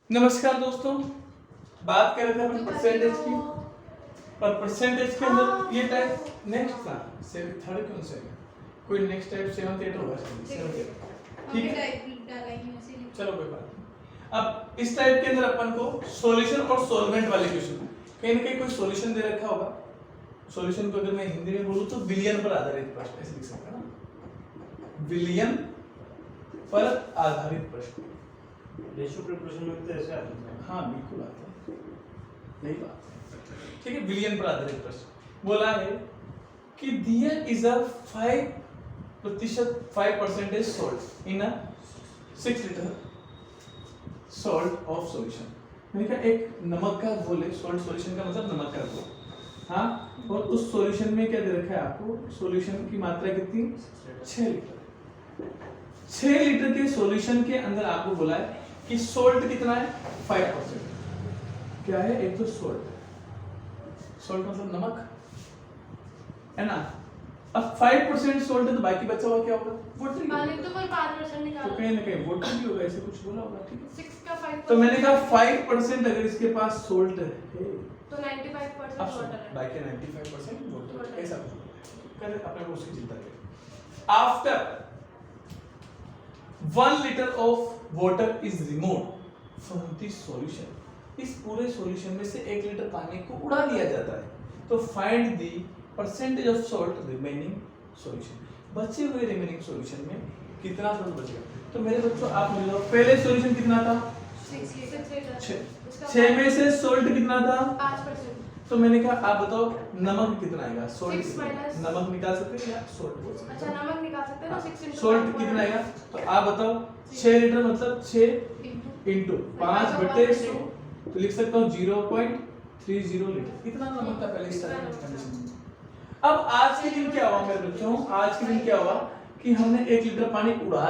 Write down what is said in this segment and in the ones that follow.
नमस्कार दोस्तों, बात कर रहे थे अपन परसेंटेज की। और परसेंटेज के अंदर ये टाइप नेक्स्ट था थर्ड कौन सा है? कोई नेक्स्ट टाइप 7 8 होगा, 7 8। ठीक है, चलो कोई बात नहीं। अब इस टाइप के अंदर अपन को सॉल्यूशन और सॉल्वेंट वाले क्वेश्चन कहीं ना कहीं कोई सॉल्यूशन दे रखा होगा। सॉल्यूशन को अगर मैं हिंदी में बोलूं तो विलयन पर आधारित प्रश्न ऐसे लिख सकता हूं, विलयन पर आधारित प्रश्न। रेशियो प्रिपरेशन में तो ऐसे आता है। हाँ बिल्कुल आता है, यही बात है। ठीक है, विलियन पर आधारित प्रश्न बोला है कि दियर is a 5% salt in a 6 litre salt of solution. मैंने कहा एक नमक का घोल है, सॉल्ट सॉल्यूशन का मतलब नमक का घोल। हाँ, और उस सॉल्यूशन में क्या दे रखा है आपको? सॉल्यूशन की मात्रा कितनी? 6 लीटर। 6 लीटर के सॉल्यूशन के अंदर आपको बोला है कि सॉल्ट कितना है? 5%। क्या है? एक तो सॉल्ट मतलब नमक है ना। अब 5% सॉल्ट है तो बाकी बचा हुआ क्या होगा? वाटर। पानी तो कोई 5% निकाला तो कहीं ना कहीं वाटर भी होगा, ऐसे कुछ बोला होगा। ठीक है, 6 का 5%। तो मैंने कहा 5% अगर इसके पास सॉल्ट है तो 95% अब वाटर है। बाकी 95% वाटर, ऐसा कुछ कर अपने को उसकी चिंता करें। After 1 litre of water is removed from this solution, इस पूरे सॉल्यूशन में से 1 लीटर पानी को उड़ा दिया जाता है। तो find the percentage of salt remaining solution, बचे हुए रिमेनिंग सॉल्यूशन में कितना सॉल्ट बचेगा। तो मेरे बच्चों आप मुझे बताओ पहले सॉल्यूशन कितना था? 6 लीटर। 6 में से सॉल्ट कितना था? 5%। तो मैंने कहा आप बताओ नमक कितना आएगा? सॉल्ट 6 minus- नमक निकाल सकते हैं या सॉल्ट बोल सकते हैं? अच्छा नमक निकाल सकते हैं ना 6 into सॉल्ट 5 कितना आएगा? तो आप बताओ 6 लीटर मतलब 6 इंटू 5/100, तो लिख सकता हूँ 0.30 लीटर। इतना नमक था पहले स्टार्टिंग कंडीशन में। अब आज के दिन क्या हुआ मेरे बच्चों? आज के दिन क्या हुआ कि हमने 1 लीटर पानी उड़ा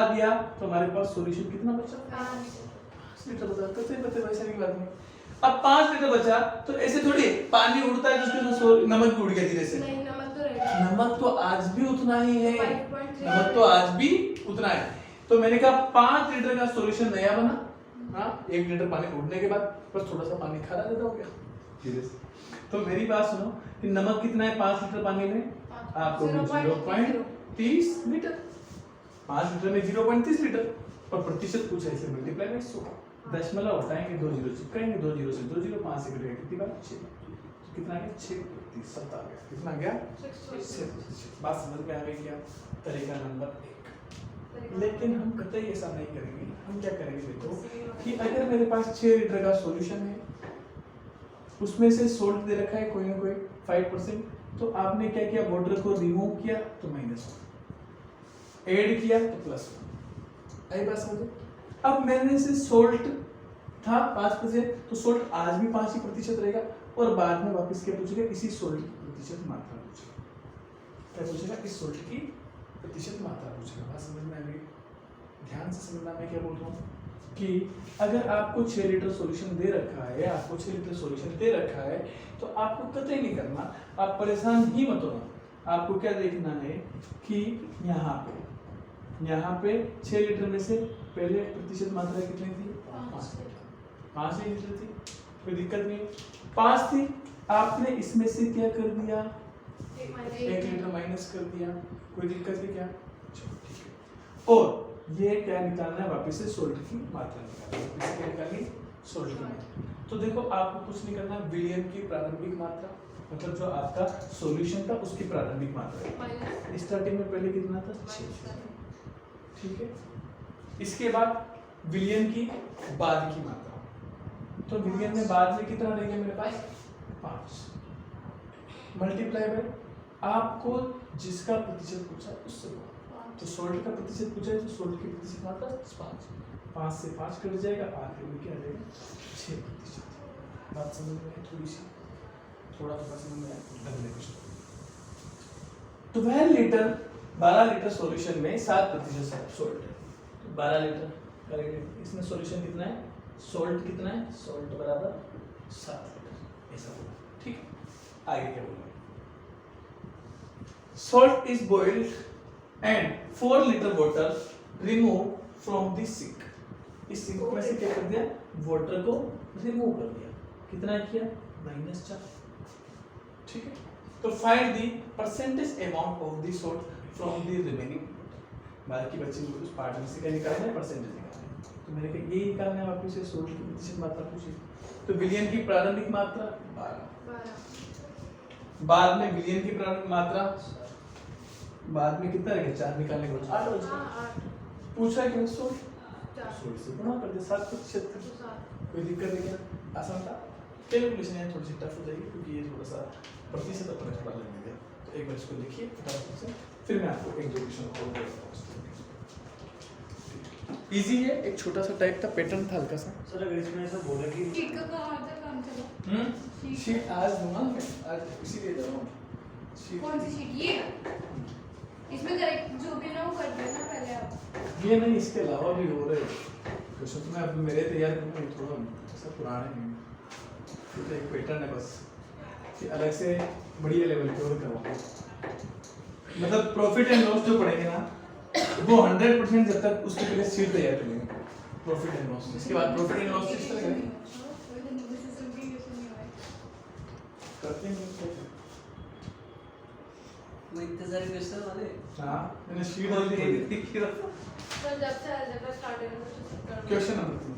दिया तो हमारे पास सॉल्यूशन कितना बचा? 5 लीटर बचा। कैसे बचे? वैसे नहीं बात नहीं। अब 5 लीटर बचा तो ऐसे थोड़ी पानी उड़ता है जिसके नमक भी उड़ गया धीरे से। नहीं नमक तो रहेगा। नमक तो आज भी उतना ही है, 5.3 नमक तो आज भी उतना है। तो मैंने कहा 5 लीटर का सॉल्यूशन नया बना। हाँ, 1 लीटर पानी उड़ने के बाद बस थोड़ा सा पानी खारा ज्यादा हो गया धीरे से। तो मेरी बात सुनो कि नमक कितना है 5 लीटर पानी में? आपको 0.30 लीटर। 5 लीटर में 0.30 लीटर और प्रतिशत पूछा है, इसे मल्टीप्लाई बाय 100। दशमलव हटाएंगे 2 जीरो चिपकाएंगे, 2 जीरो से 2 जीरो, 5 से कटेगा कितनी बार? 6। तो कितना आ गया? 6% आ गया। कितना आ गया? 6%। बात समझ में आ गई क्या? तरीका नंबर 1। लेकिन हम कतई ऐसा नहीं करेंगे। हम क्या करेंगे देखो कि अगर मेरे पास 6 लीटर का सॉल्यूशन है, उसमें से सॉल्ट दे रखा है कोई ना कोई 5%, तो आपने क्या किया? वाटर को रिमूव किया तो -1, ऐड किया तो +1। आई बात समझो? अब मैंने से सॉल्ट था 5%, तो सॉल्ट आज भी 5 ही प्रतिशत रहेगा और बाद में वापस क्या पूछेगा? इसी सॉल्ट की प्रतिशत मात्रा पूछेगा। क्या पूछेगा? इस सॉल्ट की प्रतिशत मात्रा पूछेगा। बात समझ में आ गई? ध्यान से समझना मैं क्या बोल रहा हूँ कि अगर आपको 6 लीटर सॉल्यूशन दे रखा है, आपको 6 लीटर सॉल्यूशन दे रखा है, तो आपको कतई नहीं करना, आप परेशान ही मत होना। आपको क्या देखना है कि यहाँ पे 6 लीटर में से पहले प्रतिशत मात्रा कितनी थी? 5 लीटर थी, कोई दिक्कत नहीं। 5 थी, आपने इसमें से क्या कर दिया? 1 लीटर माइनस कर दिया, कोई दिक्कत है क्या? ठीक है। और ये क्या निकालना है? वापस से सॉल्ट की मात्रा निकालनी है। वापस क्या निकालनी? सॉल्ट की मात्रा। तो देखो आपको कुछ नहीं करना, विलियन की प्रारंभिक मात्रा मतलब जो आपका सॉल्यूशन था उसकी प्रारंभिक मात्रा है। स्टार्टिंग में पहले कितना था? 6। ठीक है, इसके बाद विलियन की बाद की मात्रा। तो विलियन में बाद में कितना रहेगा मेरे पास? 5 मल्टीप्लाई बाय आपको जिसका प्रतिशत पूछा उससे। तो सॉल्ट का प्रतिशत पूछा है तो सॉल्ट की प्रतिशत मात्रा 5 से 5 कट जाएगा, आखिर में क्या रहेगा? 6%। बात समझ में आई? थोड़ा समझ में आया? अगले क्वेश्चन। 12 लीटर सॉल्यूशन में 7% सॉल्ट है। तो 12 लीटर करेंगे, इसमें सॉल्यूशन कितना है? सॉल्ट कितना है? सॉल्ट बराबर 7 लीटर, ऐसा होगा। ठीक है, आगे क्या बोला? Salt is boiled and 4 liter water removed from the sink। इस सिंक में से क्या कर दिया, वाटर को रिमूव कर दिया। कितना किया, -4। ठीक है, तो find the percentage amount of the salt from the remaining. बाकी बचे हुए उस पार्ट में से क्या निकालना है, परसेंटेज निकालना है। तो मैंने कहा ये निकालना है वापस से सॉल्ट की प्रतिशत मात्रा पूछी। तो विलयन की प्रारंभिक मात्रा 12, बाद में विलयन की प्रारंभिक मात्रा, बाद में कितना रहेगा, 4 निकालने को 8 बचा। पूछा है कि 16 से गुणा कर दे, 7%। कोई दिक्कत नहीं है, आसान था। कैलकुलेशन है थोड़ी सी टफ हो जाएगी क्योंकि ये थोड़ा सा प्रतिशत अपने थोड़ा लगेगा। तो एक बार इसको लिखिए फटाफट से, फिर मैं आपको एक क्वेश्चन और देता हूँ। इजी है, एक छोटा सा टाइप का पैटर्न था हल्का सा। सर अगर इसमें ऐसा बोले कि शीट का काम चला। शीट आज दूंगा मैं, आज इसीलिए जा रहा हूँ। कौन सी शीट, ये इसमें करेक्ट जो भी ना वो कर देना पहले आप। ये नहीं, इसके अलावा भी हो रहे क्वेश्चन। तो मैं अब मेरे तैयार करूँगा, थोड़ा ऐसा पुराने हैं, तो एक पैटर्न है बस कि अलग से बढ़िया लेवल पे और करवाओ। मतलब प्रॉफिट एंड लॉस जो पढ़ेंगे ना, वो 100% जब तक उसके पहले शीट तैयार करेंगे, प्रॉफिट एंड लॉस। इसके बाद प्रॉफिट एंड लॉस इस तरह करेंगे, करते हैं वो इतने सारे क्वेश्चन वाले। हाँ, मैंने शीट डाल दी। तो जब से अलजेब्रा स्टार्ट है तो क्वेश्चन नंबर 3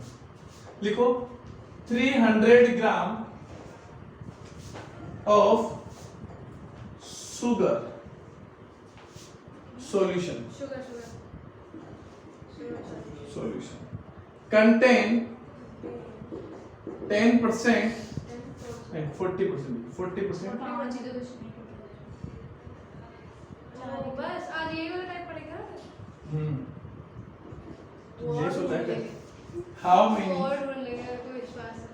लिखो। 300 ग्राम of sugar solution sugar contain 10% and 40%। बस आज यही वाला टाइप पड़ेगा। ये सोचा है how many और ढूंढ लेंगे, कोई विश्वास है।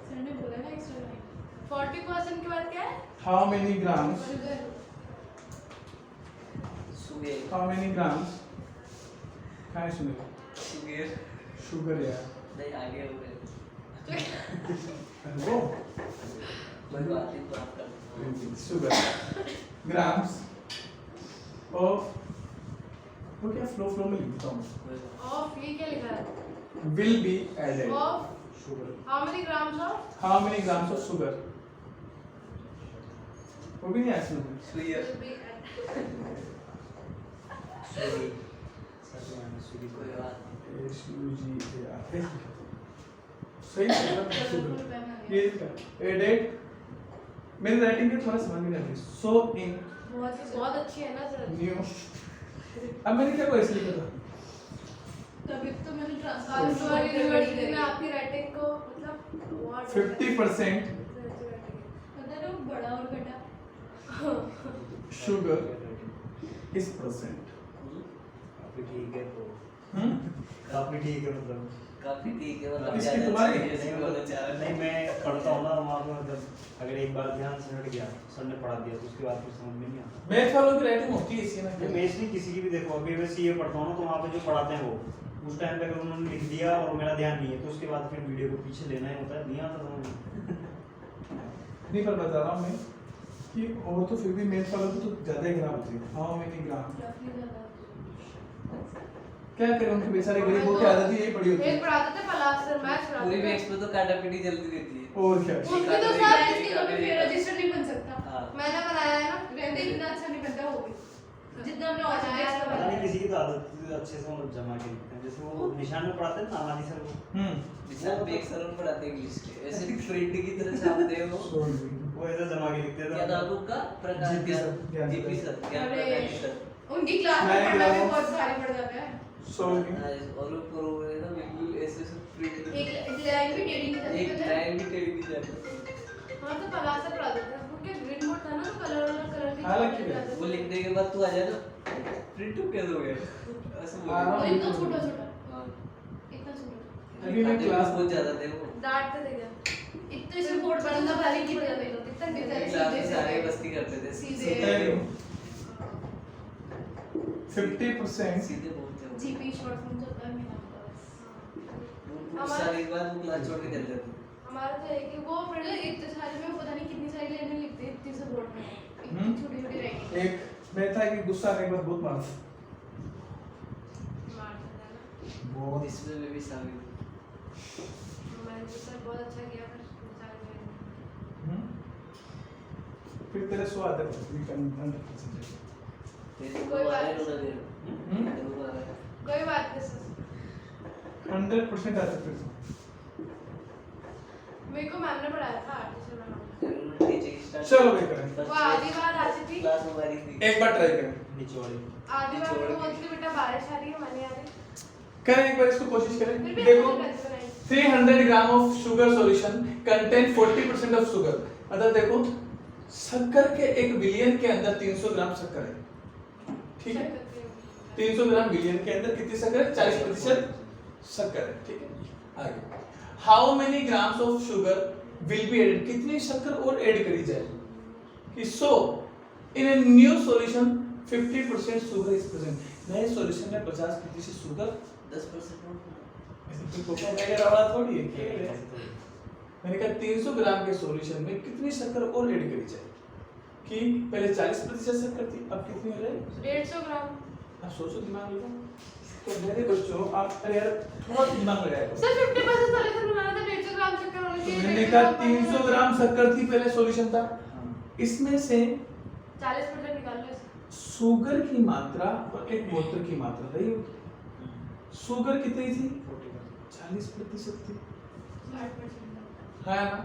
सर ने बोला ना एक्स्ट्रा 40% के बाद क्या है, how many grams शुगर। सुगे how many grams क्या है सुनिए, सुगे शुगर यार नहीं आगे हो गए वो कोई बात नहीं, बात कर sugar grams of वो क्या फ्लो में लिखता हूँ, ऑफ ये क्या लिखा है, will be added of sugar how many grams of how many grams of sugar, वो भी नहीं आया सुयर सुगी सर मैंने सुगी कोई बात SUGAR सही है ये एडेड। मेरी राइटिंग के थोड़ा समझ में नहीं आती। सो इन बहुत अच्छी है ना सर। न्यू, अब मैंने क्या को इसलिए लिखा था, तभी तो मैंने ट्रांसफर यूनिवर्सिटी में आपकी राइटिंग को मतलब 50% पता है बड़ा और घटा sugar is present। काफी ठीक है तो हम्म काफी ठीक है मतलब काफी ठीक है, मतलब इसकी ज्यादा तुम्हारी? serious नहीं बोलना चाह रहा। नहीं मैं पढ़ता हूँ ना वहाँ पे, मतलब अगर एक बार ध्यान से हट गया सर ने पढ़ा दिया तो उसके बाद फिर समझ में नहीं आता। मैथ वालों की राइटिंग होती है इसी में। मैं मेस नहीं किसी की भी देखो, अभी मैं सीए पढ़ता हूँ ना तो वहाँ पे जो पढ़ाते हैं वो उस टाइम पे अगर उन्होंने लिख दिया और मेरा ध्यान नहीं है तो उसके बाद फिर वीडियो को पीछे लेना ही होता है, नहीं आता समझ में। नहीं पर बता रहा हूँ मैं कि और तो फिर भी मैथ वालों को तो ज्यादा ही खराब होती है। हाउ मेनी ग्राम क्या करें, उनके बेचारे गरीबों की आदत ही यही पड़ी होती एक है। पढ़ाते थे पलाश सर, मैथ्स पूरी पढ़ाते थे। मैथ्स में तो काटापीटी जल्दी रहती है। और क्या, उनके तो साथ इसके कभी फिर रजिस्टर नहीं बन सकता। हाँ। मैंने बनाया है ना, रहते इतना अच्छा नहीं बनता वो भी। जितना हमने बनाया है पता नहीं बनाया। किसी की तो आदत अच्छे से मतलब जमा के लिखते हैं, जैसे वो निशान में पढ़ाते हैं ना नानी सर वो निशान पे एक सरल पढ़ाते हैं इंग्लिश के, ऐसे प्रिंट की तरह छापते हैं वो। वो ऐसा जमा के लिखते क्या थे। नाम उनका? प्रकाश GP सर, ज्ञान जीपी सर, ज्ञान अरे, प्रकाश सर। उनकी क्लास में नहीं, पढ़ना भी नहीं। बहुत भारी पड़ जाता है। सो और ऊपर वो है ना बिल्कुल ऐसे ऐसे प्रिंट एक लाइन भी टेढ़ी नहीं एक जाती है। लाइन भी टेढ़ी नहीं जाती। हाँ तो पलाश से पढ़ा देते हैं। उनके ग्रीन बोर्ड था ना, तो कलर वाला कलर भी हालांकि पढ़ाते थे। वो लिखने के बाद तू आ जाए ना, प्रिंट कैसे हो गया ऐसे बोल हाँ। वो इतना छोटा छोटा, हाँ। इतना छोटा। अभी मैं क्लास बहुत ज्यादा थे वो। डांटते थे क्या? इतने से बोर्ड बनना भारी की पड़ जाती है, इतना डिजाइन क्लास में सीधे सारे सीधे। मस्ती करते थे सीधे। 50% सीधे बोलते हो। जीपी शॉर्ट फॉर्म चलता है मेरा पास। उस साल एक बार वो क्लास छोड़ के चल जाते। हमारा तो है कि वो पहले इतने सारे में पता नहीं कितनी सारी लाइनें लिखते हैं इतनी से बोर्ड में, इतनी छोटी छोटी राइटिंग एक मैं था कि गुस्सा आने के बाद बहुत मार मारता था ना। बहुत इसमें मैं भी शामिल हूँ। मैंने तो सर बहुत अच्छा किया फिर चालू किया। फिर तेरे सो आते वी कैन 100%। कोई बात नहीं। तेरे को आ रहा है। कोई बात नहीं सर। 100% आते फिर तो। मेरे को मैम ने पढ़ाया था टीचर मैम। चलो वे करें। वो आधी बार आती थी। क्लास हमारी थी। एक बार ट्राई करें। नीचे वाली आधी बार वो बोलती थी बेटा बारिश आ रही है मैंने आ रही। करें एक बार इसको कोशिश करें। फिर भी देखो अच्छी लगी बनाई। 300 gram of sugar solution contain 40% of sugar. मतलब देखो शक्कर के 1 बिलियन के अंदर 300 ग्राम शक्कर है। ठीक है, 300 ग्राम बिलियन के अंदर कितनी शक्कर है? 40% शक्कर है। ठीक है, आगे how many grams of sugar will be added, कितनी शक्कर और ऐड करी जाएगी कि so in a new solution 50% sugar is present. नए सॉल्यूशन में 50% शुगर 10% ऐसे कोई कोका वाला थोड़ी है कि मैंने कहा 300 ग्राम के सॉल्यूशन में कितनी शक्कर और ऐड करी जाए कि पहले 40% शक्कर थी, अब कितनी हो जाए? 150 ग्राम। आप सोचो, दिमाग लगाओ। तो मेरे बच्चों आप अरे यार थोड़ा दिमाग लगाया करो। सर 50% सॉल्यूशन बनाना था 150 ग्राम शक्कर होनी चाहिए। मैंने कहा 300 ग्राम शक्कर थी पहले सॉल्यूशन था, इसमें से 40% निकाल लो इसका। शुगर की मात्रा और एक वाटर की मात्रा रही होगी। शुगर कितनी थी? 40% थी, 60%। है ना?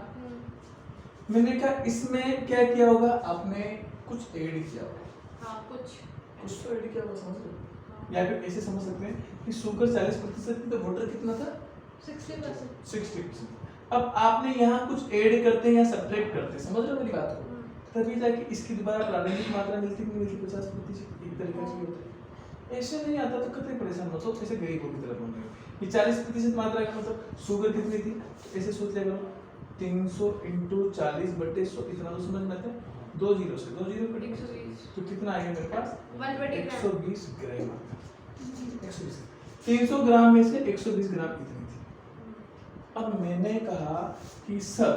मैंने कहा इसमें क्या किया होगा, आपने कुछ ऐड किया होगा। हाँ कुछ तो ऐड किया होगा, समझ रहे हो? या फिर ऐसे समझ सकते हैं कि शुगर 40% थी तो वाटर कितना था? 60%। 60%। अब आपने यहाँ कुछ ऐड करते हैं या सब्ट्रैक्ट करते हैं, समझ रहे हो मेरी बात को? तभी जाके इसकी दोबारा प्रारंभिक मात्रा मिलती कि नहीं मिलती? 50% एक तरीके से होता है। ऐसे नहीं आता तो कतई परेशान मत हो, ऐसे गरीबों की तरफ होंगे कि 40% मात्रा का मतलब शुगर कितनी थी? ऐसे सोच लिया करो 300 × 40/100, इतना तो समझ में आता है। 2 जीरो से 2 जीरो कट 120। तो कितना आएगा मेरे पास? 120 ग्राम। 120 ग्राम आता है। 120 300 ग्राम में से 120 ग्राम कितनी थी? अब मैंने कहा कि सर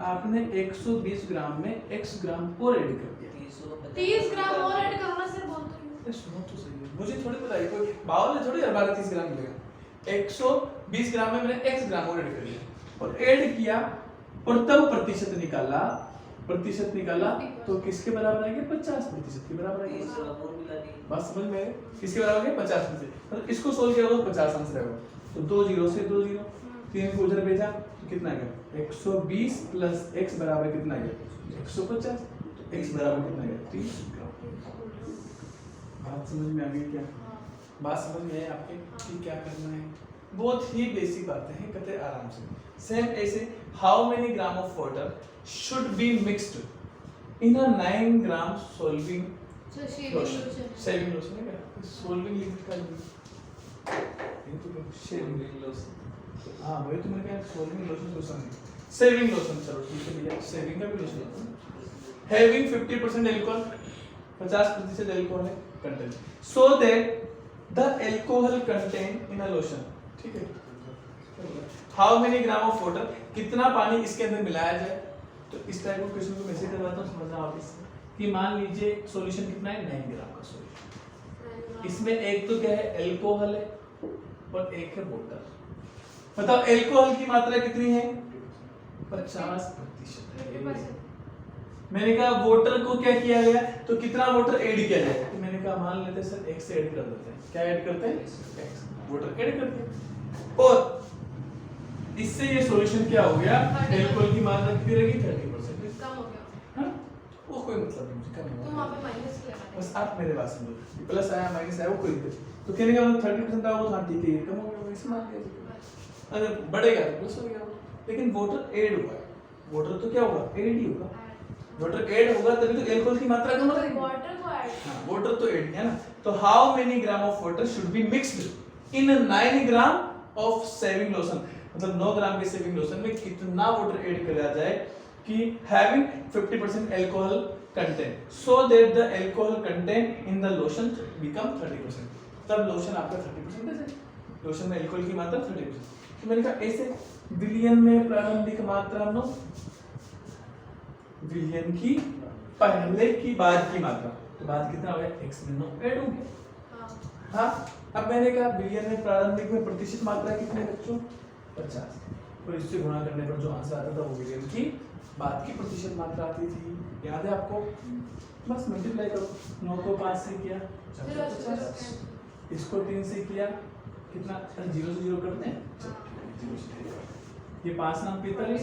आपने 120 ग्राम में x ग्राम और ऐड कर दिया। 30 ग्राम और ऐड करो ना सर, बोल तो रही अरे सुनो तो सही है, मुझे थोड़ी पता है कोई बावल है थोड़ी हर बार 30 ग्राम मिलेगा। 120 ग्राम में मैंने x ग्राम और ऐड कर दिया और ऐड किया और तब प्रतिशत निकाला तो किसके बराबर आएगा? 50% के बराबर आएगा। बस समझ में आया? किसके बराबर आएगा? 50%। मतलब इसको सोल्व किया तो 50 आंसर आएगा। तो 2 जीरो से 2 जीरो, 3 को उधर भेजा तो कितना आएगा? 120 प्लस x बराबर कितना आएगा? 150। तो x बराबर कितना आएगा? 30 ग्राम। बात समझ में आ गई क्या? बात समझ में आई आपके कि क्या करना है? बहुत ही बेसिक बातें हैं, कहते आराम से। सेम ऐसे how many gram of water should be mixed in a 9 gram solving sir shaving lotion है क्या? सॉल्विंग लिक्विड का ये तो शेविंग लोशन, हाँ वही तो मैंने कहा सॉल्विंग लोशन है, शेविंग लोशन। चलो ठीक है भैया, शेविंग का भी लोशन होता है। हैविंग 50% अल्कोहल, 50% अल्कोहल है content, so that the alcohol content in a lotion. ठीक है, how many gram of water, कितना पानी इसके अंदर मिलाया जाए। तो इस टाइप के क्वेश्चन को मैसेज करवाता हूँ, समझना आप इससे कि मान लीजिए सॉल्यूशन कितना है? 9 ग्राम का सॉल्यूशन। इसमें एक तो क्या है? अल्कोहल है और एक है वाटर। बताओ अल्कोहल की मात्रा कितनी है? 50% है। मैंने कहा वाटर को क्या किया गया तो कितना वाटर ऐड किया जाए? तो मैंने कहा मान लेते हैं सर x से ऐड कर देते हैं। क्या ऐड करते हैं? x, वाटर ऐड करते हैं और इससे ये सॉल्यूशन क्या हो गया? अल्कोहल की मात्रा कितनी रहेगी? 30%। कम हो गया। हाँ, वो कोई मतलब नहीं, मुझे कम तो नहीं वहाँ होगा। पे माइनस लगाना बस आप मेरे बात समझो, प्लस आया माइनस आया वो कोई दिक्कत नहीं। तो कहने का मतलब 30% आया वो हाँ ठीक है, ये कम हो गया वैसे मान लिया। अगर बढ़ेगा तो प्लस हो गया, लेकिन वाटर ऐड हुआ है। वाटर तो क्या होगा? ऐड ही होगा। वाटर ऐड होगा तभी तो अल्कोहल की मात्रा कम होगी। वाटर को ऐड। हाँ, वाटर तो ऐड है ना। तो how many gram of water should be mixed in 9 gram of shaving lotion, मतलब 9 ग्राम के शेविंग लोशन में कितना वाटर ऐड किया जाए कि having 50% alcohol content, so that the alcohol content in the lotion become 30%। तब लोशन आपका 30% है, लोशन में अल्कोहल की मात्रा 30%। तो मैंने कहा ऐसे विलियन में प्रारंभिक मात्रा 9, विलियन की पहले की बाद की मात्रा, तो बाद कितना हो गया? x में 9 ऐड हो गया। हाँ, अब मैंने कहा बिलियन में प्रारंभिक में प्रतिशत मात्रा कितने बच्चों? 50 और इससे गुणा करने पर जो आंसर आता था वो वेरिएबल की बाद की प्रतिशत मात्रा आती थी। याद है आपको? बस मल्टीप्लाई करो, 9 को 5 से किया 450, इसको 3 से किया कितना, 0 से 0 करते हैं, 0 से 0। ये 5 नाम 45,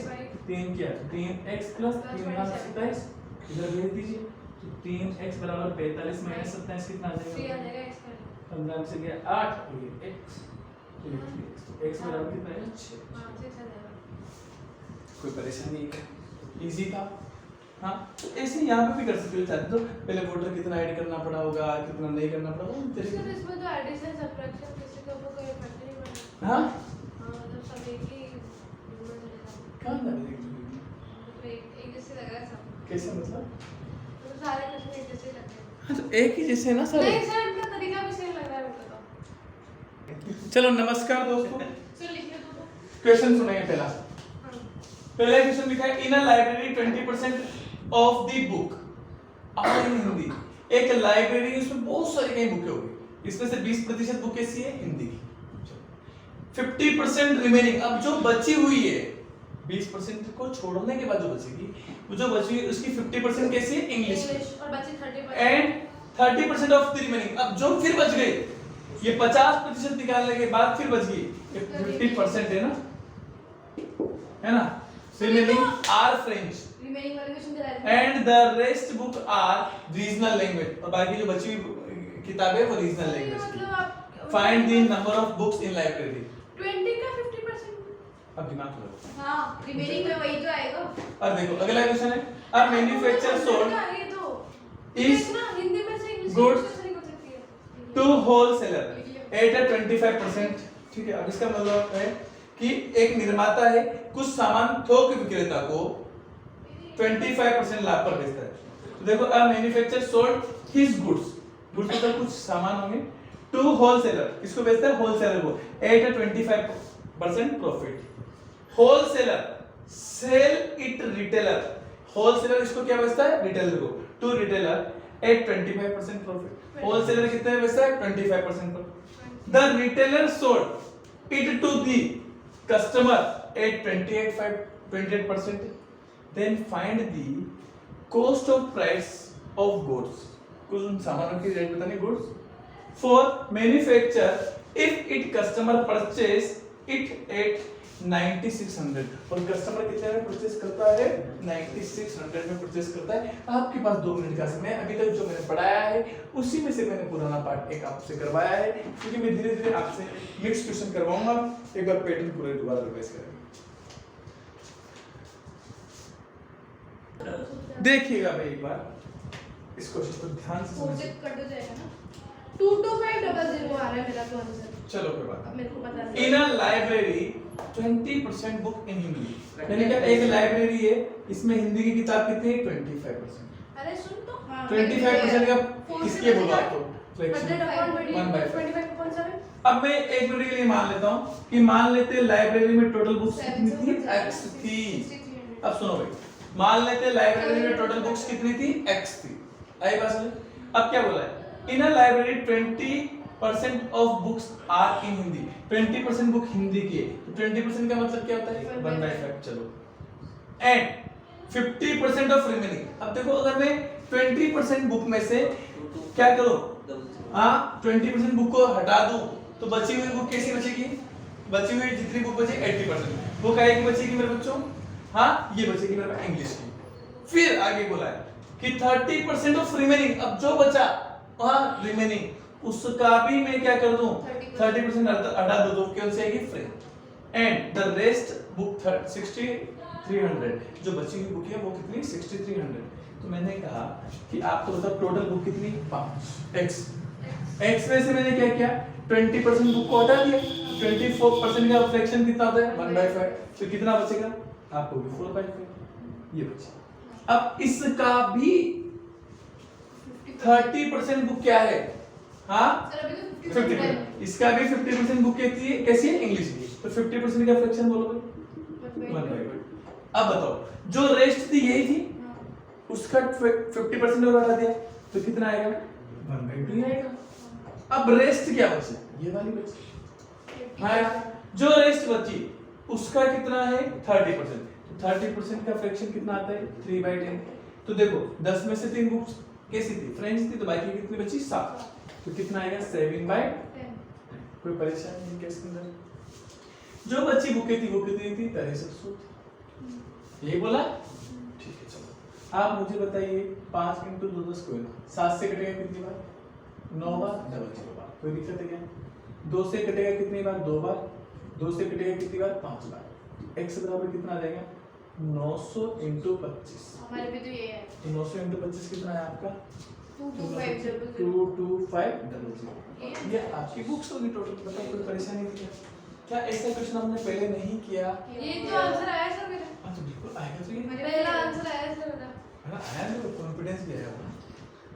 3 किया 3x प्लस 3 नाम 27, इधर भेज दीजिए। तो 3x बराबर 45 माइनस 27 कितना आ जाएगा? 15 से गया 8 और ये x, तो x बराबर कितना है? 6। कोई परेशानी है? इजी था। हाँ, तो ऐसे यहाँ पे भी कर सकते हो चाहे तो। पहले वोटर कितना ऐड करना पड़ा होगा, कितना नहीं करना पड़ा होगा, सर इसमें तो एडिशन सब्ट्रैक्शन किसी का कोई इफेक्ट नहीं पड़ता। हाँ मतलब सब एक ही नंबर मिलेगा। कहाँ ना मतलब एक जैसे लग रहा है सब। कैसे मतलब? तो सारे क्वेश्चन एक जैसे लग रहे हैं। हाँ तो एक ही जैसे है ना सर। नहीं सर, इनका तरीका भी सेम लग रहा है मेरे को तो। चलो नमस्कार दोस्तों, सर लिखिए तो। क्वेश्चन सुनेंगे पहला। हाँ। पहला क्वेश्चन लिखा है in a library 20% of the book are in Hindi. एक लाइब्रेरी उसमें बहुत सारी कई बुकें होगी, इसमें से 20% बुक कैसी है? हिंदी की। 50% रिमेनिंग, अब जो बची हुई है 20% को छोड़ने के बाद जो बचेगी, वो जो बची हुई उसकी 50% कैसी है? इंग्लिश की। और बचे 30%। एंड 30% ऑफ द रिमेनिंग, अब जो फिर बच गए, ये 50% निकालने के बाद फिर बच गई, ये 50% है ना, है ना? रिमेनिंग आर फ्रेंच रिमेनिंग वाले क्वेश्चन करा रहे हैं। And the rest book are regional language, और बाकी जो बची हुई किताबें वो रीजनल लैंग्वेज की। मतलब आप find the number of books in library. 20 का 50%। अब दिमाग लगाओ। हाँ, रिमेनिंग में वही तो आएगा। अब देखो अगला क्वेश्चन है, अ मैन्युफैक्चर सोल्ड ये तो Is ना हिंदी में से इंग्लिश goods में नहीं हो सकती है। To wholesaler at a 25%। ठीक है, अब इसका मतलब है कि एक निर्माता है कुछ सामान थोक विक्रेता को 25% लाभ पर बेचता है। तो देखो अ manufacture sold his goods, goods मतलब कुछ सामान होंगे, टू होलसेलर, किसको बेचता है? होलसेलर को, at a 25% profit. Wholesaler sell it retailer, wholesaler इसको क्या बेचता है? रिटेलर को, to retailer at 25% profit. Wholesaler कितने में बेचता है? 25% पर। The retailer sold it to the customer at 28%। Then find the cost of price of goods, कुछ उन सामानों की रेट बतानी, goods for manufacture if it customer purchase it at 9600, और कस्टमर कितने में परचेस करता है? 9600 में परचेस करता है। आपके पास 2 मिनट का समय, अभी तक जो मैंने पढ़ाया है उसी में से मैंने पुराना पार्ट एक आपसे करवाया है, क्योंकि मैं धीरे धीरे आपसे मिक्स क्वेश्चन करवाऊंगा। एक बार पैटर्न पूरे दोबारा रिवाइज करेंगे, देखिएगा भाई एक बार इस क्वेश्चन को ध्यान से समझिए। प्रोजेक्ट कट हो जाएगा ना। 22500 आ रहा है मेरा तो आंसर। चलो कोई बात अब मेरे को पता नहीं। नहीं। In a library 20% book in Hindi, यानी कि एक लाइब्रेरी है, इसमें हिंदी की किताब कितनी है? 25%। अरे सुन तो। हाँ 25% का किसके बोला आपको? फ्रैक्शन 100/25.7। अब मैं एक मिनट के लिए मान लेता हूँ कि मान लेते हैं लाइब्रेरी में टोटल बुक्स कितनी थी? x थी। अब सुनो भाई, मान लेते हैं लाइब्रेरी में टोटल बुक्स कितनी थी? x थी। आई बात समझ? अब क्या बोला है? In a library 20% of books are in Hindi, 20% book Hindi की है, तो 20% का मतलब क्या होता है? 1/5। चलो, एंड 50% ऑफ रिमेनिंग। अब देखो अगर मैं 20% बुक में से क्या करूं? हाँ 20% बुक को हटा दूं तो बची हुई बुक कैसी बचेगी? बची हुई जितनी बुक बची 80% बुक आएगी बचेगी मेरे बच्चों। हाँ ये बचेगी मेरे पास इंग्लिश की। फिर आगे बोला है कि 30% ऑफ रिमेनिंग, अब जो बचा वहां रिमेनिंग उसका भी मैं क्या कर दूं? 30% हटा दो तो कौन सी आएगी? Free. And the rest book 6300, जो बची हुई बुक है वो कितनी? 6300। तो मैंने कहा कि आप तो मतलब टोटल बुक कितनी? 5 x में से मैंने क्या किया? 20% बुक को हटा दिया, 24% का फ्रैक्शन कितना होता है? 1/5। तो कितना बचेगा? आपको भी 4/5 ये बचा। अब इसका भी 30% बुक क्या है? हाँ सर अभी तो 50%। इसका भी 50% बुक कैसी है? कैसी है? इंग्लिश की। तो 50% का फ्रैक्शन बोलो भाई 1/5। अब बताओ जो रेस्ट थी यही थी, उसका 50% और हटा दिया तो कितना आएगा? 1/2 ही आएगा। अब रेस्ट क्या बची? ये वाली बची। हाँ जो रेस्ट बची उसका कितना है 30%, तो 30% का फ्रैक्शन कितना आता है 3/10। तो देखो 10 में से 3 बुक्स कैसी थी, फ्रेंच थी, तो बाकी कितनी बची 7, तो कितना आएगा 7/10। कोई परेशानी नहीं केस के अंदर, जो बची बुकें थी वो कितनी थी 6300, यही बोला। ठीक है चलो आप मुझे बताइए 5 × 2 10 कोई ना, 7 से कटेगा कितनी बार 9 बार, डबल 0 बार, कोई दिक्कत है क्या? 2 से कटेगा कितनी बार 2 बार, 2 से कटेगा कितनी बार 5 बार, x बराबर कितना आ जाएगा 900 × 25। हमारे भी तो ये है तो 900 × 25 कितना है आपका 22500। 22500। ये आपकी बुक्स होगी टोटल, बताओ कोई परेशानी नहीं है क्या? ऐसा क्वेश्चन हमने पहले नहीं किया। ये जो आंसर आया सर मेरा, हाँ तो बिल्कुल आएगा, तो ये पहला आंसर आया सर मेरा। है ना, आया ना, कॉन्फिडेंस भी आया होगा।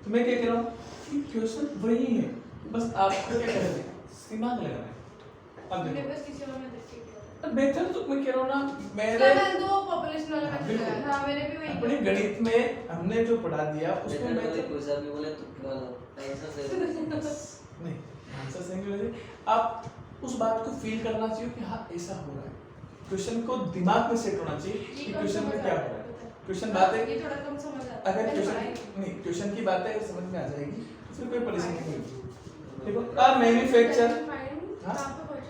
तो मैं क्या कह रहा हूँ कि क्वेश्चन वही है, बस आपको क्या करना है दिमाग लगाना है। अब मैंने देखो बस किसी और में देख के किया। बेहतर तो मैं कह रहा हूँ ना, मेरे मैंने दो पॉपुलेशन वाला हाँ, मैंने बिल्कुल। किया। हाँ मैंने भी वही अपने किया। गणित में हमने जो पढ़ा दिया उसमें मैं बेटर कोई सा भी बोले तुक्के वाला आंसर से नहीं आंसर सही नहीं लगे, आप उस बात को फील करना चाहिए कि हाँ ऐसा हो रहा है, क्वेश्चन को दिमाग में सेट होना चाहिए कि क्वेश्चन में क्या हो रहा है। क्वेश्चन बात है, ये थोड़ा कम समझ आता है। अगर मैंने क्वेश्चन पढ़ाई। नहीं क्वेश्चन की बात है अगर समझ में आ जाएगी फिर कोई परेशानी नहीं होगी। देखो अ manufacture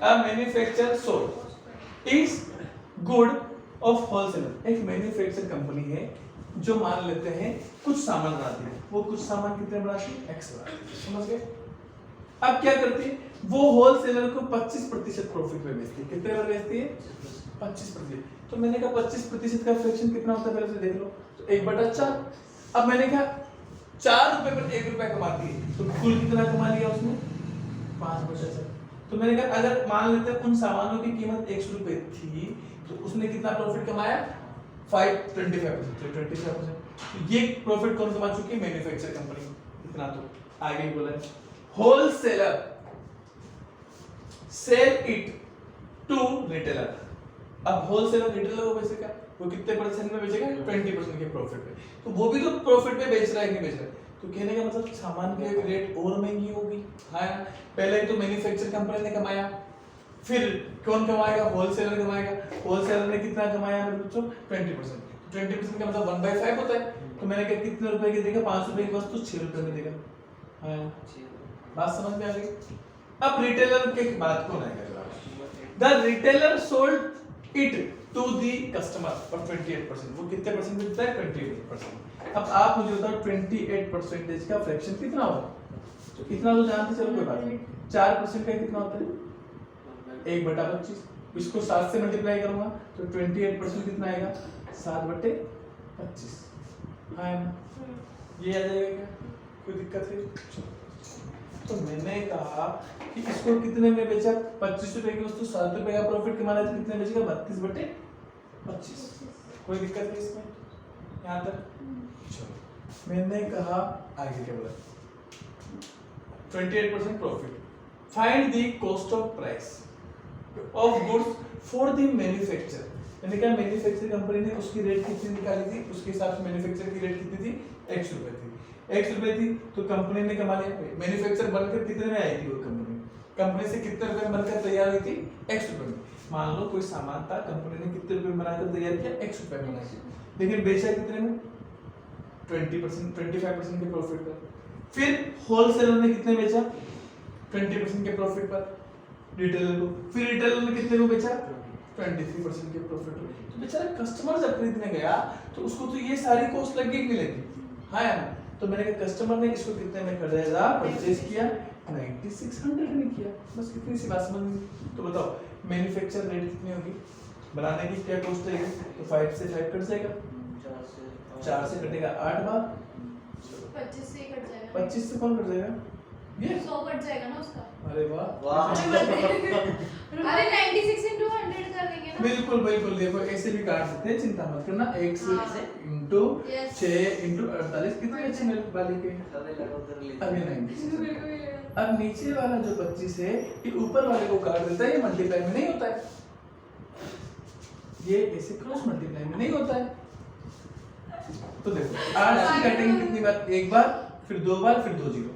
a manufacture sold is good of wholesaler. एक मैन्युफैक्चर कंपनी है जो मान लेते हैं कुछ सामान बनाती है, वो कुछ सामान कितने बनाती है एक्स बनाती है, समझ गए? अब क्या करती है वो होलसेलर को 25% प्रॉफिट में बेचती है। कितने में बेचती है 25%। तो मैंने कहा 25% का फ्रैक्शन कितना होता है पहले से देख लो, तो 1/4। अब मैंने कहा 4 रुपए पर 1 रुपया कमाती है, तो कुल कितना कमा लिया उसने 5/4। तो मैंने कहा अगर मान लेते हैं उन सामानों की कीमत 100 रुपए थी तो उसने कितना प्रॉफिट कमाया 25%, तो 25%। ये प्रॉफिट कौन कमा चुकी है मैन्युफैक्चर कंपनी। इतना तो आगे ही बोला है wholesaler sell it to retailer. अब होलसेलर रिटेलर को बेचेगा, वो कितने परसेंट में बेचेगा 20% के प्रॉफिट पे, तो वो भी तो प्रॉफिट पे बेच रहा है कि बेच रहा है। तो कहने का मतलब सामान के रेट और महंगी होगी। हाँ पहले तो मैन्युफैक्चर कंपनी ने कमाया, फिर कौन कमाएगा होलसेलर कमाएगा। होलसेलर ने कितना कमाया मेरे बच्चों 20%। 20% का मतलब 1/5 होता है। तो मैंने कहा कितने रुपए की देगा 5 रुपए की वस्तु 6 रुपए में देगा। हाँ बात समझ में आ गई। अब रिटेलर के बात कौन आएगा जवाब। The retailer sold it to the customer for 28%। वो कितने परसेंट मिलता है 28%। अब आप मुझे बताओ 28% का फ्रैक्शन कितना होगा। तो इतना तो जानते चलो कोई बात नहीं। 4% का कितना होता है 1/25। इसको 7 से मल्टीप्लाई करूंगा तो 28% कितना आएगा 7/25। हाँ ये आ जाएगा क्या, कोई दिक्कत है। तो मैंने कहा कि इसको कितने में बेचा 25 रुपए की वस्तु 7 रुपए का प्रॉफिट कमाना है तो कितने बेचेगा 32/25। कोई दिक्कत है इसमें यहाँ तक। चलो मैंने कहा आगे क्या बोला 28% profit. Find the cost of price of goods for the manufacture. मैंने कहा मैन्युफैक्चर कंपनी ने उसकी रेट कितनी निकाली थी, उसके हिसाब से मैन्युफैक्चर की रेट कितनी थी 100 रुपए थी। 100 रुपए थी तो कंपनी ने कमा लिया। मैन्युफैक्चर बनकर कितने में आई थी वो कंपनी से कितने रुपए में बनकर तैयार हुई थी 100 रुपए में। मान लो कोई सामान था कंपनी ने कितने रुपए में बनाकर तैयार किया 100 रुपए में बनाया, लेकिन बेचा कितने में 20% 25% के प्रॉफिट पर। फिर होलसेलर ने कितने बेचा 20% के प्रॉफिट पर रिटेलर को, फिर रिटेलर ने कितने को बेचा 23% के प्रॉफिट पर। तो बेचारा कस्टमर जब खरीदने गया तो उसको तो ये सारी कॉस्ट लगी कि नहीं लगी। हाँ यार तो मैंने कहा कस्टमर ने इसको कितने में खरीदा परचेज किया 9600 में किया। बस कितनी सी बात समझ में। तो बताओ मैन्युफैक्चर रेट कितनी होगी, बनाने की क्या कॉस्ट है, तो 5 से 5 कट जाएगा, 4 से कटेगा 8 बार, 25 से कट जाएगा। 25 से कौन कट जाएगा ये 100 कट जाएगा ना उसका। अरे वाह वाह अरे 96 into 100 कर देंगे ना। बिल्कुल बिल्कुल देखो ऐसे भी काट सकते हैं, चिंता मत करना। 1 से हाँ। Into Yes. 6 इंटू 48 कितने अच्छे मेरे वाले के अभी 96। अब नीचे वाला जो 25 है ये ऊपर वाले को काट देता है, ये मल्टीप्लाई में नहीं होता है, ये ऐसे क्रॉस मल्टीप्लाई में नहीं होता है। तो देखो 8 से कटेंगे कितनी बार, एक बार, फिर 2 बार, फिर 2 जीरो।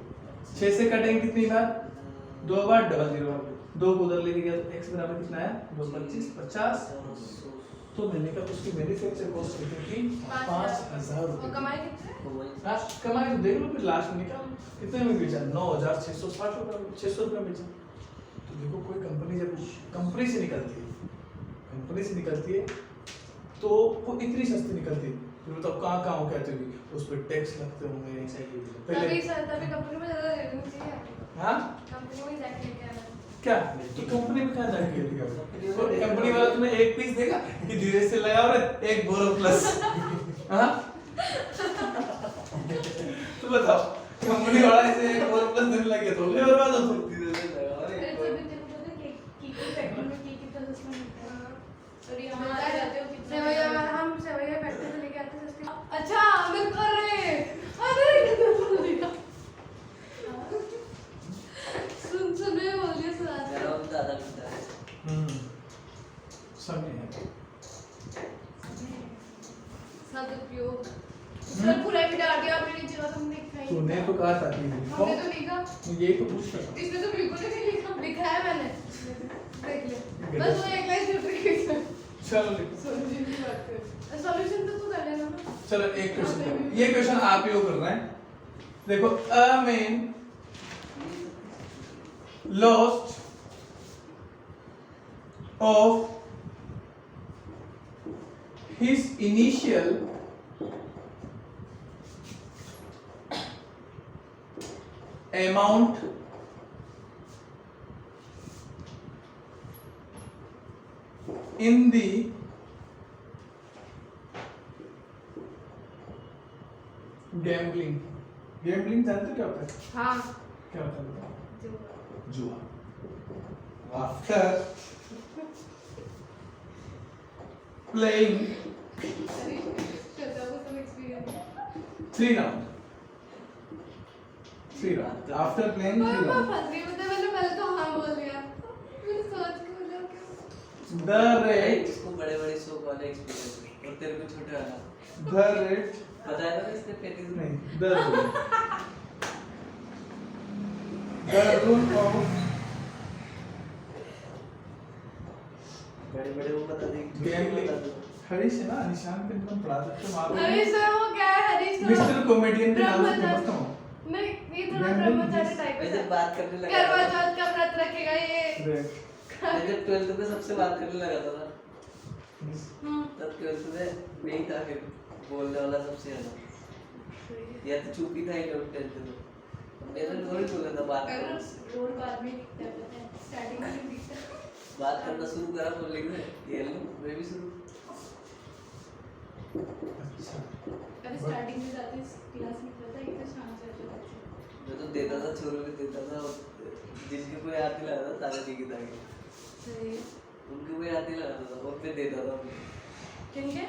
6 से कटेंगे कितनी बार 2 बार, डबल जीरो। 2 को उधर लेके गया तो x बराबर कितना आया 2 25 50। तो मैंने कहा उसकी मैन्युफैक्चर कॉस्ट कितनी थी 5000 और रुपए। कमाई कितने? हाँ कमाई तो देख लो फिर लास्ट में निकाल कितने में बेचा 9660 रुपए 600 रुपए बेचा। तो देखो कोई कंपनी जब कंपनी से निकलती है तो वो इतनी सस्ती निकलती है फिर बताओ कहाँ हो कहते होगी उस पर टैक्स लगते होंगे तभी कंपनी में ज़्यादा रेटिंग चाहिए। हाँ कंपनी में जाके लेके आना। क्या तो कंपनी में कहाँ जाके लेगा तो कंपनी वाला तुम्हें एक पीस देगा कि धीरे से लगा और एक बोरो प्लस। हाँ तो बताओ कंपनी वाला ऐसे एक बोरो प्लस देने लगे तो ले बर्बाद हो तुम। अरे तभी तेरे को पता है कि फैक्ट्री में कितना सस्ता मिलता है। सॉरी हम आ जाते हो कितने सेवैया हम सेवैया फैक्ट्री से लेके आते हैं सस्ती। अच्छा मिल कर रहे अरे सुने बोलिए सुना मेरा भी दादा मिलता है समय है सदुपयोग सर पूरा भी डाल दिया आपने नीचे वाला तुमने लिखा ही तूने तो कहा था कि हमने तो लिखा ये तो पूछ रहा इसमें तो बिल्कुल नहीं लिखा लिखा है मैंने देख ले बस वो एक लाइन फिल्टर की चलो लिखो सॉल्यूशन की बात कर सॉल्यूशन तो तू कर लेना ना चलो एक क्वेश्चन ये क्वेश्चन आप ही को करना है। देखो a man lost of his initial amount in the gambling जानते हो क्या होता है हाँ क्या होता है बताओ जो जुआ after playing 3 rounds after playing 3 rounds पहले तो हाँ बोल दिया फिर सोच के बोला क्या the rate इसको बड़े शौक वाले एक्सपीरियंस और तेरे को छोटे वाला the rate पता है ना इसने पेटी नहीं the rule of बड़े वो बता देंगे gambling हरीश है ना निशान पे तुम पढ़ा सकते हो वहाँ हरीश सर वो क्या है हरीश सर मिस्टर कॉमेडियन के नाम से फेमस हूँ नहीं ये थोड़ा ब्रह्मचारी टाइप मैं है जब बात करने लगा करवा चौथ का व्रत रखेगा ये मैं जब 12th में सबसे बात करने लगा था ना हम्म तब 12th में यही था फिर बोलने वाला सबसे ज्यादा या तो चुप ही था ही लोग 10th में मैंने रोज बोला था बात करो रोड बाद में दिखता है पता है स्टार्टिंग में दिखता है बात करना शुरू करा बोलने के ये लो मैं भी शुरू अच्छा अरे स्टार्टिंग में जाते क्लास में पता है कितना शांत रहता है मैं तो देता था छोरों को देता था जिसके कोई हाथ नहीं लगा था तारे दी की ताकि सही उनके कोई हाथ नहीं लगाता था और मैं देता था किनके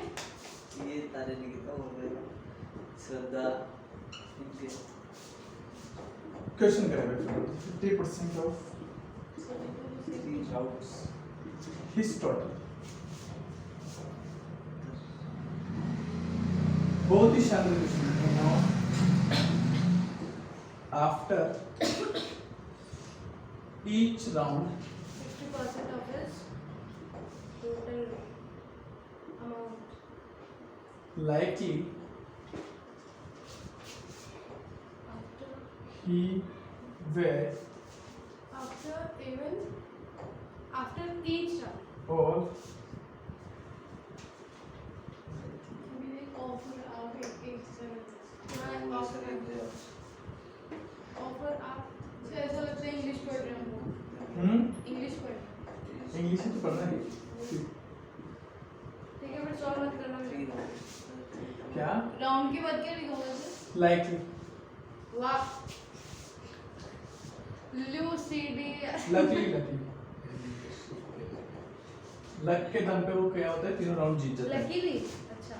ये तारे दी की था और मैं श्रद्धा इनके क्वेश्चन करेंगे 50% of 3 rounds his total बहुत ही शानदार क्वेश्चन है now after each round 50% of his total amount likely after he were after even after each round all maybe offer out each round offer आप ऐसा लगता है इंग्लिश पढ़ रहे हैं इंग्लिश पढ़ रहे हैं इंग्लिश ही तो पढ़ना है ठीक है फिर सॉल्व मत करना मेरे को क्या राउंड के बाद क्या लिखा होगा सर likely वाह लूसीडी luckily लक के दम पे वो क्या होता है तीनों राउंड जीत जाता है लकीली अच्छा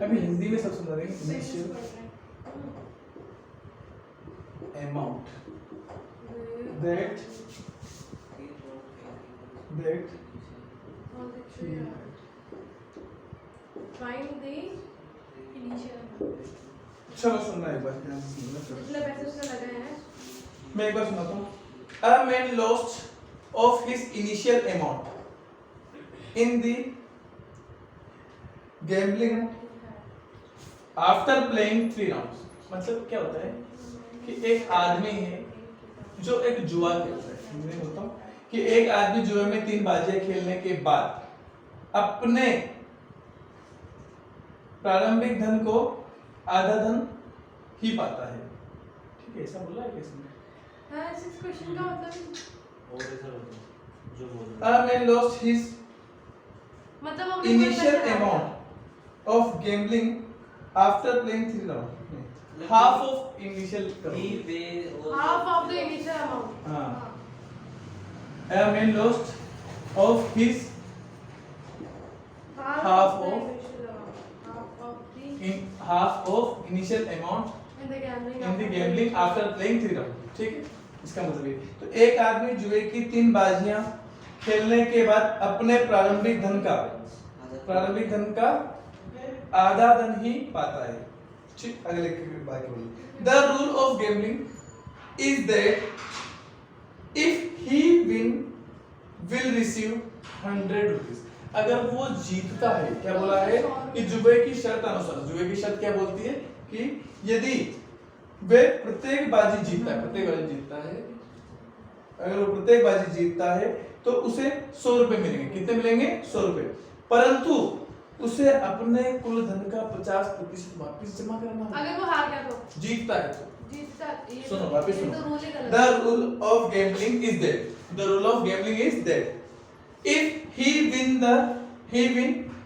अभी हिंदी में सब सुना रहे हैं इंग्लिश इनिशियल पढ़ रहे हैं amount that he had find the initial amount चलो सुनना एक बार ध्यान से सुनना जितने पैसे उसने लगाए हैं मैं एक बार सुनाता हूँ। A man lost of his initial amount in the gambling after playing 3 rounds। मतलब क्या होता है कि एक आदमी है जो एक जुआ खेलता है। मैं बोलता हूँ कि एक आदमी जुए में 3 बाजियां खेलने के बाद अपने प्रारंभिक धन को आधा धन ही पाता है। ठीक है, ऐसा बोला है किसने? हाँ, इस क्वेश्चन का मतलब और ऐसा होता है जो बोल A man lost his मतलब अपने initial amount of gambling after playing 3 rounds। half of initial he way half of the initial amount। हाँ। A man lost of his half the of initial amount, half of initial amount in the in the gambling after playing 3 rounds। ठीक है, इसका मतलब ये। तो एक आदमी जुए की 3 बाजियां खेलने के बाद अपने प्रारंभिक धन का आधा धन ही पाता है। ठीक, अगले बाकी बोलिए। The rule of gambling is that if he will receive 100 rupees। अगर वो जीतता है, क्या बोला है कि जुए की शर्त अनुसार, जुए की शर्त क्या बोलती है कि यदि वे प्रत्येक बाजी जीतता है, अगर वो प्रत्येक बाजी जीतता है तो उसे 100 रुपए मिलेंगे। कितने मिलेंगे? 100 रुपए। परंतु उसे अपने कुल धन का 50% वापस जमा करना होगा। अगर वो हार गया तो जीतता है तो सुनो, वापस सुनो। The The rule of gambling is that if he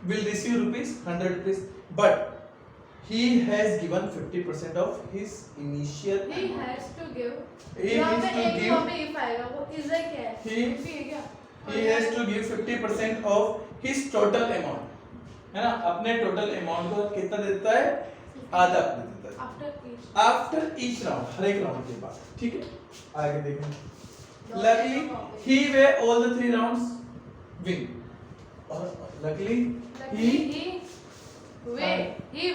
will receive rupees 100 rupees, but he has given 50% of his initial he has to give। He यहाँ has पे to एक give- यहाँ पे if आएगा, वो is है क्या है? He- If ही है क्या? he has to give 50% of his total amount, है ना? अपने टोटल अमाउंट को कितना देता है? आधा देता है After each। After each round, हर एक राउंड के बाद। ठीक है, आगे देखें। Luckily he win all the 3 rounds win, और luckily he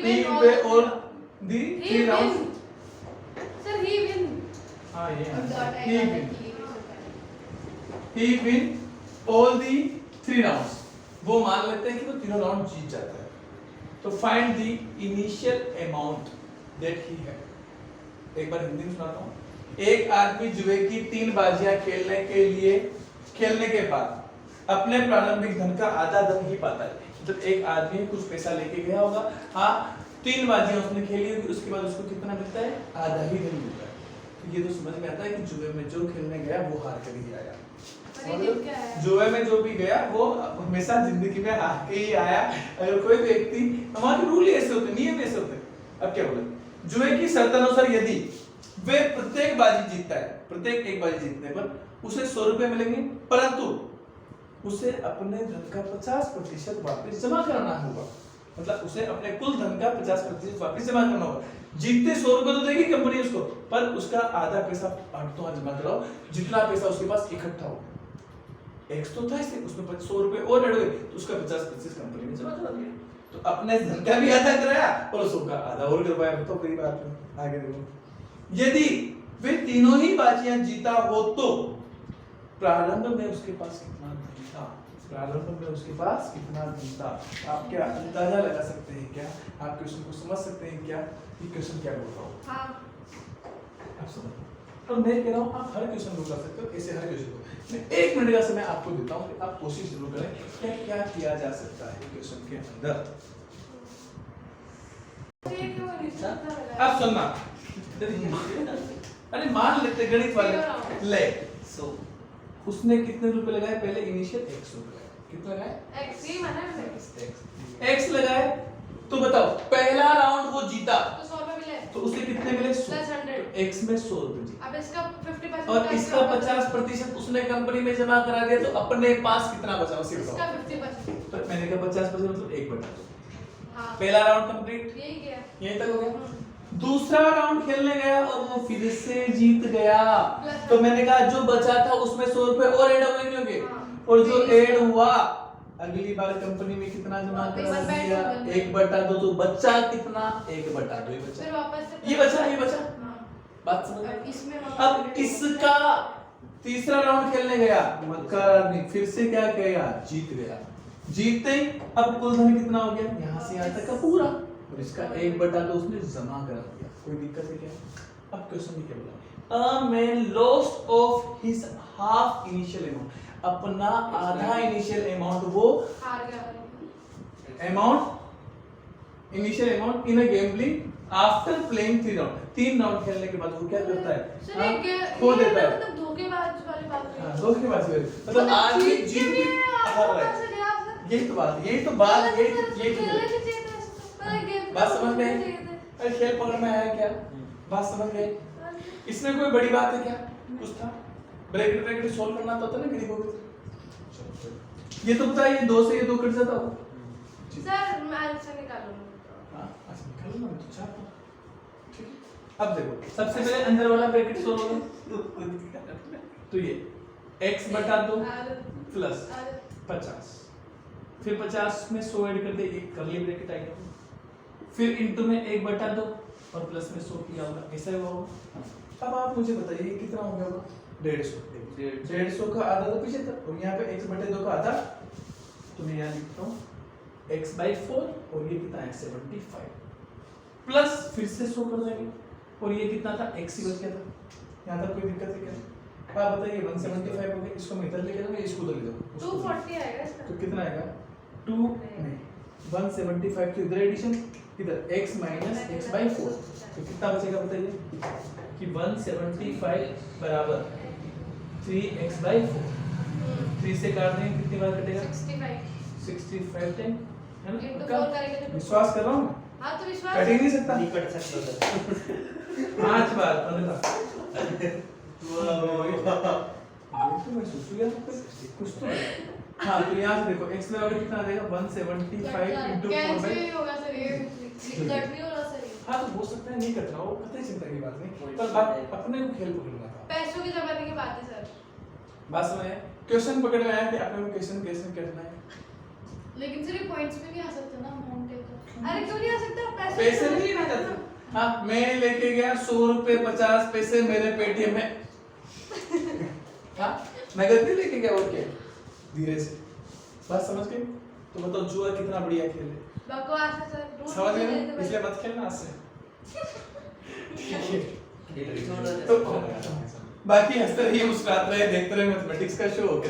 win all the 3 rounds। Sir, he win। हाँ, ये he win all the 3 rounds। वो मान लेते हैं कि वो तीनों राउंड जीत जाता है। तो find the initial amount that he had. एक बार हिंदी में सुनाता हूँ। एक आदमी जुए की 3 बाजियां खेलने के बाद अपने प्रारंभिक धन का आधा धन ही पाता है। मतलब एक आदमी कुछ पैसा लेके गया होगा, हाँ 3 बाजियां उसने खेली होगी, उसके बाद उसको कितना मिलता है? आधा ही धन मिलता है। तो ये तो समझ में आता है कि जुए में जो खेलने गया वो हार कर ही आया। जुए में जो भी गया वो हमेशा जिंदगी में हार के ही आया। अगर कोई व्यक्ति, हमारे रूल ऐसे होते, नियम ऐसे होते। अब क्या बोले? जुए की शर्त अनुसार यदि वे प्रत्येक बाजी जीतता है, प्रत्येक एक बाजी जीतने पर उसे 100 रुपए मिलेंगे, परंतु उसे अपने धन का 50% वापस जमा करना होगा। मतलब उसे अपने कुल धन का 50% वापस जमा करना होगा। जीतते 100 रुपए तो देगी कंपनी उसको, पर उसका आधा पैसा तो जमा कराओ, जितना पैसा उसके पास इकट्ठा हो। एक्स तो था इससे, उसमें 100 रुपए और ऐड हुए तो उसका 50% कंपनी में जमा करा दिया। तो अपने धन का भी आधा कराया और उसका आधा और करवाया। तो कई बात है। आगे देखो। यदि वे तीनों ही बाजियां जीता हो तो प्रारंभ में उसके पास कितना धन था? प्रारंभ में उसके पास कितना धन था? आप क्या अंदाजा लगा सकते हैं क्या? आप क्वेश्चन को समझ सकते हैं क्या? ये क्वेश्चन क्या बोल रहा हूँ? हाँ। आप समझ। और मैं कह रहा हूँ आप हर क्वेश्चन को कर सकते हो। ऐसे हर क्वेश्चन को मैं 1 मिनट का समय आपको देता हूँ कि आप कोशिश जरूर करें क्या क्या किया जा सकता है क्वेश्चन के अंदर। अब सुनना। अरे मान लेते गणित वाले ले, so उसने कितने रुपए लगाए? पहले इनिशियल 100 लगाए। कितना लगाए? X ही माना मैंने। X लगाए तो बताओ पहला राउंड वो जीता तो 100 रुपए मिले। तो उसे कितने मिले? 100। Plus 100। तो X में 100 रुपए जीता अब इसका 50% और इसका 50% उसने कंपनी में जमा करा दिया। तो अपने पास कितना बचा उसे इसका बताओ। 50%। तो मैंने कहा 50% मतलब 1/2। हाँ। पहला राउंड कंप्लीट, यही किया। यहीं तक हो गया। दूसरा राउंड खेलने गया और वो फिर से जीत गया। तो मैंने कहा जो बचा था उसमें 100 रुपए और ऐड होंगे, और जो ऐड हुआ अगली बार कंपनी में कितना जमा करा दिया? 1/2। तो बचा कितना? 1/2 ही बचा। फिर वापस से ये बचा, ये बचा। हाँ। बात समझ अब में? इसमें अब इसका तीसरा राउंड खेलने गया मक्कार आदमी, फिर से क्या किया, जीत गया। जीतते ही अब कुल धन कितना हो गया, यहाँ से यहाँ तक का पूरा, और इसका 1/2 उसने जमा करा दिया। कोई दिक्कत है क्या? अब क्वेश्चन क्या बोला, a man lost of his half initial amount, अपना आधा इनिशियल अमाउंट वो हार गया। Amount initial amount in a gambling after playing 3 round, 3 round खेलने के बाद वो क्या करता है, सर हाँ, ये खो देता है। मतलब धोखेबाज वाली बात है। हाँ, धोखेबाज वाली, मतलब आदमी जीत भी हार रहा है। यही तो बात, यही तो बात, बात समझ में आई? अरे खेल पकड़ में आया क्या, बात समझ में आई? इसमें कोई बड़ी बात है क्या, कुछ था, ब्रैकेट सॉल्व करना तो होता ना गरीबों को। ये तो बताइए 2 से ये 2 कट जाता हो। सर मैं आंसर निकालूंगा। हाँ, अच्छा निकालो ना, मैं तो चाहता हूँ। ठीक है, अब देखो सबसे पहले अंदर वाला ब्रैकेट सॉल्व होगा, तो ये x/2 प्लस 50, फिर 50 में 100 ऐड कर दे, एक करली ब्रैकेट आएगा, फिर इनटू में 1/2 और प्लस में 100 किया होगा, ऐसा ही होगा। अब आप मुझे बताइए ये कितना हो गया होगा, 150। 150 का आधा तो पीछे था, और यहाँ पे x/2 का आधा, तो मैं यहाँ लिखता हूँ x/4, और ये कितना है 75, प्लस फिर से 100 कर देंगे, और ये कितना था, x ही बच गया था। यहाँ तक कोई दिक्कत है क्या? आप बताइए 175 हो गया, इसको मैं इधर लेके जाऊंगा, इसको उधर ले जाऊंगा, 240 आएगा इसका। तो कितना आएगा 2 नहीं 175 की उधर एडिशन, इधर x माइनस x/4, तो कितना बचेगा बताइए कि 175 बराबर 3x/4, 3 से काट देंगे कितनी बार कटेगा, 65 टाइम, है ना? Into पक्का? 4 करेंगे तो विश्वास कर रहा हूँ, हाँ तो विश्वास कट ही नहीं सकता। नहीं कट सकता सर। 5 बार 15, तो मैं सोचू यार कुछ तो है। हाँ, तो यहाँ से देखो x बराबर कितना आ जाएगा 175 into 4 कैसे by, नहीं होगा सर ये कट नहीं हो रहा सर ये। हाँ तो हो सकता है नहीं कट रहा हो, कतई चिंता की बात नहीं, पर बात अपने को खेल पकड़ना था। पैसों के जमाने की बात है सर। बात समझ आए? क्वेश्चन पकड़ में आया कि अपने को क्वेश्चन कैसे करना है। लेकिन सर ये पॉइंट्स पे नहीं आ सकता ना अमाउंट है तो। अरे क्यों नहीं आ सकता, पैसे नहीं आ सकते। हाँ, मैं लेके गया 100 रुपए 50 पैसे मेरे पेटीएम में, हाँ नगद नहीं लेके गया, और क्या, धीरे से, बात समझ गए? तो बताओ जुआ कितना बढ़िया खेल है, बकवास है सर। समझ गए ना? इसलिए मत खेलना आज से। छोड़ो तो बाकी हंसते रहिए, मुस्कुराते रहिए, देखते रहिए मैथमेटिक्स का शो। ओके,